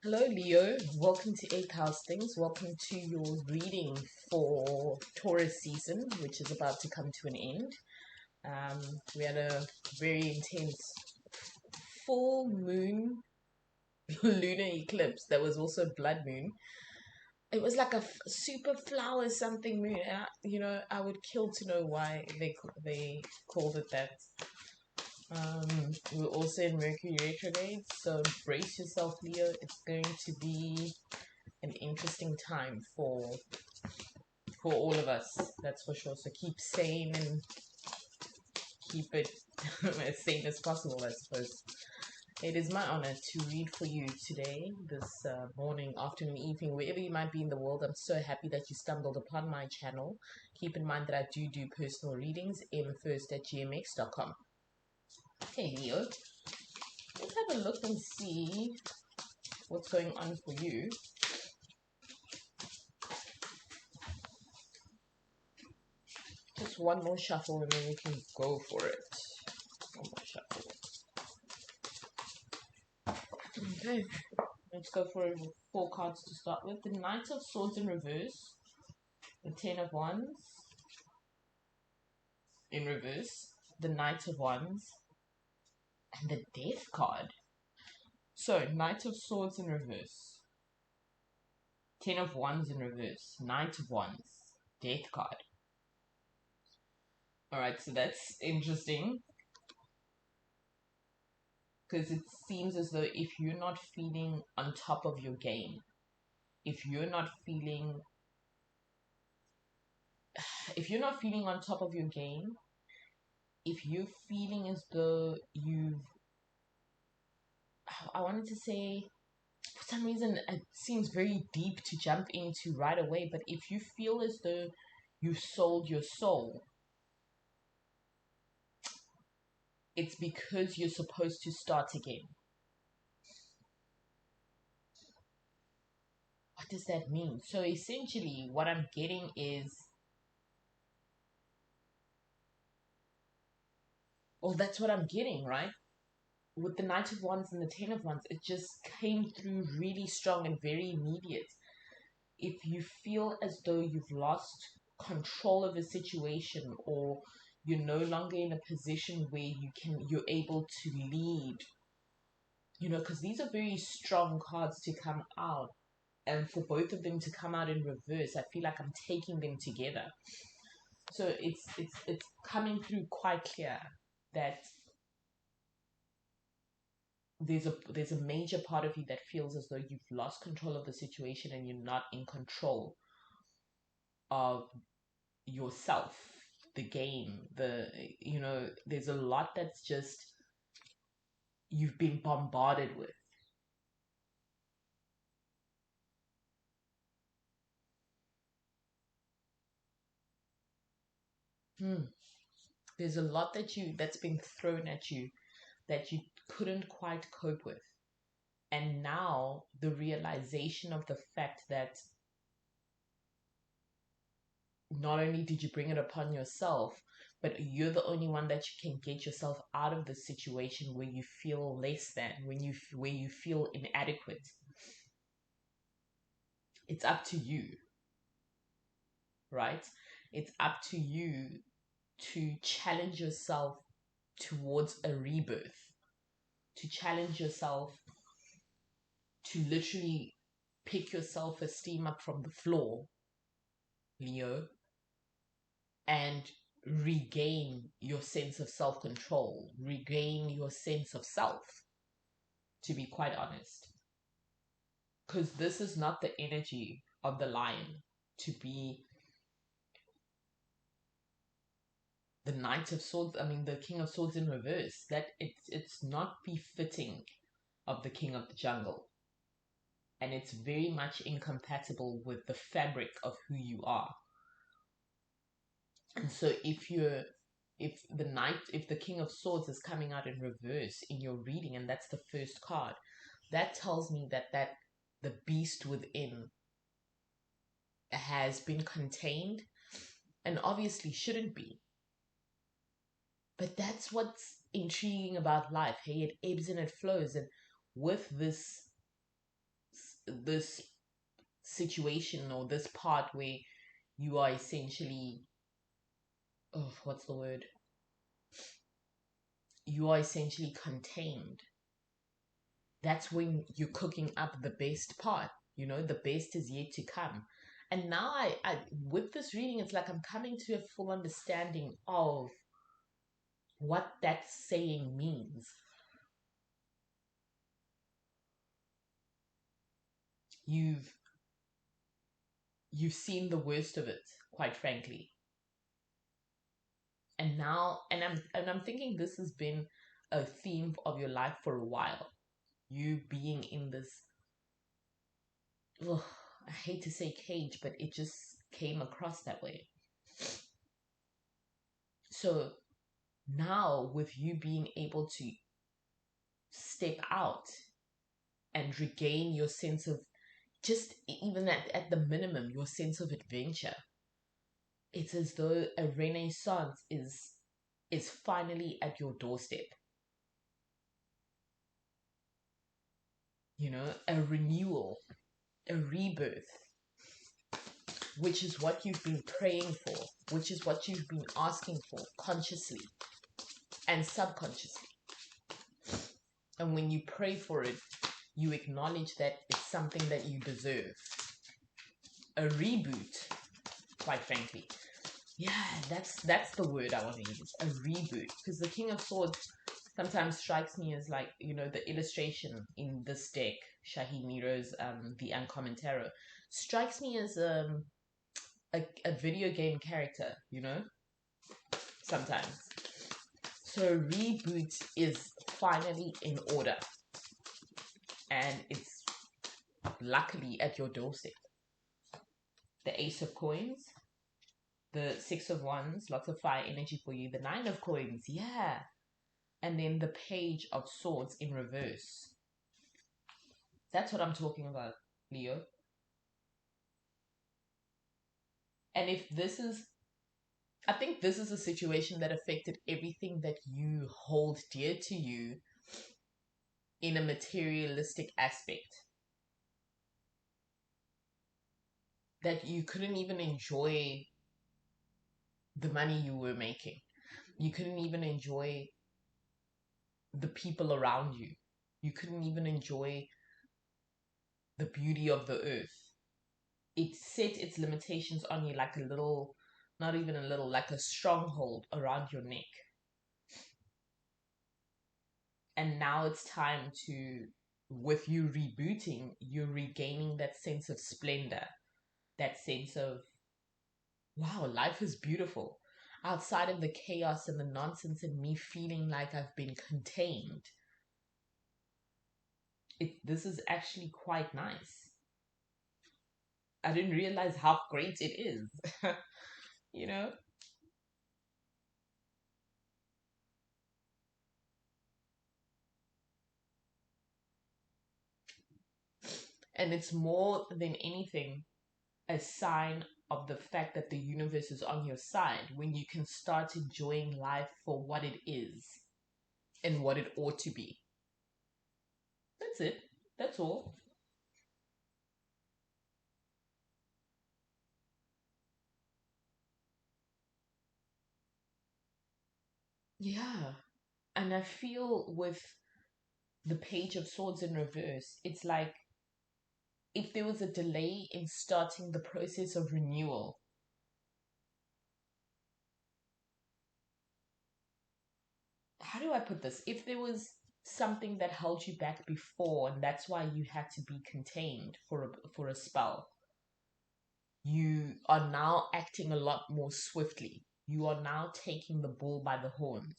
Hello, Leo. Welcome to 8th House Things. Welcome to your reading for Taurus season, which is about to come to an end. We had a very intense full moon lunar eclipse that was also blood moon. It was like a super flower something moon. And I would kill to know why they called it that. We're also in Mercury retrograde, so brace yourself, Leo. It's going to be an interesting time for all of us, that's for sure. So keep sane and keep it as sane as possible, I suppose. It is my honor to read for you today, this morning, afternoon, evening, wherever you might be in the world. I'm so happy that you stumbled upon my channel. Keep in mind that I do personal readings, mfirst@gmx.com. Hey Leo, let's have a look and see what's going on for you. Just one more shuffle and then we can go for it. One more shuffle. Okay, let's go for 4 cards to start with. The Knight of Swords in reverse, the Ten of Wands in reverse, the Knight of Wands, and the Death card. So, Knight of Swords in reverse, Ten of Wands in reverse, Knight of Wands, Death card. Alright, so that's interesting. Because it seems as though if you're not feeling on top of your game, if you're not feeling on top of your game, if you're feeling as though I wanted to say, for some reason it seems very deep to jump into right away, but if you feel as though you sold your soul, it's because you're supposed to start again. What does that mean? So essentially what I'm getting is, that's what I'm getting, right? With the Knight of Wands and the Ten of Wands, it just came through really strong and very immediate. If you feel as though you've lost control of a situation, or you're no longer in a position where you're able to lead, because these are very strong cards to come out, and for both of them to come out in reverse, I feel like I'm taking them together. So it's coming through quite clear that there's a major part of you that feels as though you've lost control of the situation and you're not in control of yourself, the game, there's a lot that's just you've been bombarded with. There's a lot that's been thrown at you that you couldn't quite cope with. And now the realization of the fact that not only did you bring it upon yourself, but you're the only one that you can get yourself out of the situation where you feel less than, where you feel inadequate. It's up to you, right? It's up to you to challenge yourself towards a rebirth, to challenge yourself to literally pick your self-esteem up from the floor, Leo, and regain your sense of self-control, regain your sense of self, to be quite honest. Because this is not the energy of the lion to be the Knight of Swords, the King of Swords in reverse. That it's not befitting of the King of the Jungle. And it's very much incompatible with the fabric of who you are. And so if the King of Swords is coming out in reverse in your reading, and that's the first card, that tells me that the beast within has been contained, and obviously shouldn't be. But that's what's intriguing about life. Hey, it ebbs and it flows. And with this this situation or this part where you are essentially, oh, what's the word? You are essentially contained. That's when you're cooking up the best part. The best is yet to come. And now with this reading, it's like I'm coming to a full understanding of what that saying means. You've seen the worst of it, quite frankly. And now, and I'm thinking this has been a theme of your life for a while. You being in this, ugh, I hate to say cage, but it just came across that way. So now, with you being able to step out and regain your sense of, just even at the minimum, your sense of adventure, it's as though a renaissance is finally at your doorstep. A renewal, a rebirth, which is what you've been praying for, which is what you've been asking for consciously and subconsciously. And when you pray for it, you acknowledge that it's something that you deserve. A reboot, quite frankly. Yeah, that's the word I want to use. A reboot. Because the King of Swords sometimes strikes me as like, the illustration in this deck, Shahi Miro's The Uncommon Tarot, strikes me as a video game character, sometimes. So reboot is finally in order. And it's luckily at your doorstep. The Ace of Coins, the Six of Wands, lots of fire energy for you. The Nine of Coins, yeah. And then the Page of Swords in reverse. That's what I'm talking about, Leo. And I think this is a situation that affected everything that you hold dear to you in a materialistic aspect. That you couldn't even enjoy the money you were making. You couldn't even enjoy the people around you. You couldn't even enjoy the beauty of the earth. It set its limitations on you like a little, not even a little, like a stronghold around your neck. And now it's time to, with you rebooting, you're regaining that sense of splendor, that sense of, wow, life is beautiful. Outside of the chaos and the nonsense and me feeling like I've been contained, this is actually quite nice. I didn't realize how great it is, you know? And it's more than anything a sign of the fact that the universe is on your side when you can start enjoying life for what it is and what it ought to be. That's it. That's all. Yeah. And I feel with the Page of Swords in reverse, it's like if there was a delay in starting the process of renewal, how do I put this? If there was something that held you back before, and that's why you had to be contained for a spell, you are now acting a lot more swiftly. You are now taking the bull by the horns.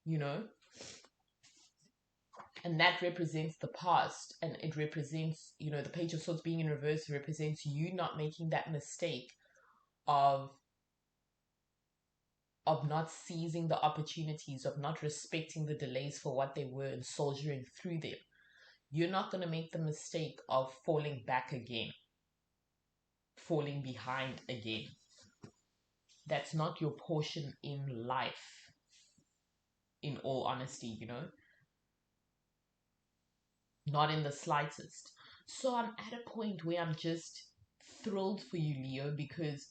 You know? And that represents the past, and it represents, the Page of Swords being in reverse represents you not making that mistake of not seizing the opportunities, of not respecting the delays for what they were and soldiering through them. You're not going to make the mistake of falling back again, falling behind again. That's not your portion in life. in all honesty, not in the slightest. So I'm at a point where I'm just thrilled for you, Leo, because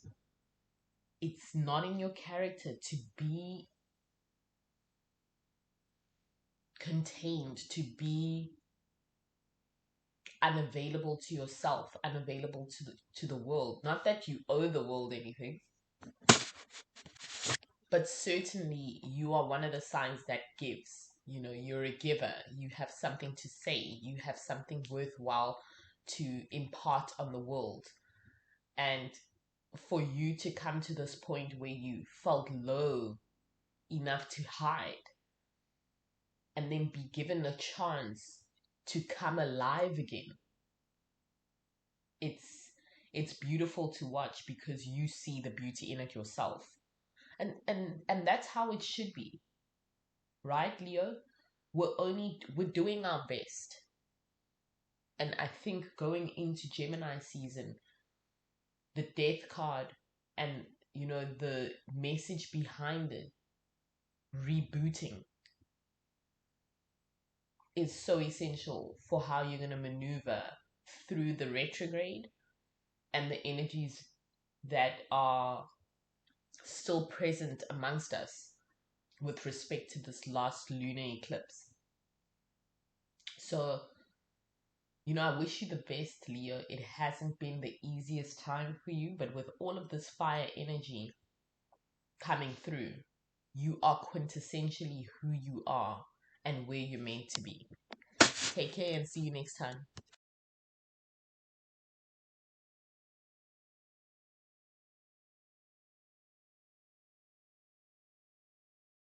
it's not in your character to be contained, to be unavailable to yourself, unavailable to the world. Not that you owe the world anything, but certainly you are one of the signs that gives. You're a giver. You have something to say. You have something worthwhile to impart on the world. And for you to come to this point where you felt low enough to hide and then be given a chance to come alive again, it's beautiful to watch because you see the beauty in it yourself. And that's how it should be, right, Leo? We're doing our best. And I think going into Gemini season, the death card and the message behind it, rebooting, is so essential for how you're going to maneuver through the retrograde and the energies that are still present amongst us with respect to this last lunar eclipse. So, I wish you the best, Leo. It hasn't been the easiest time for you, but with all of this fire energy coming through, you are quintessentially who you are and where you're meant to be. Take care and see you next time.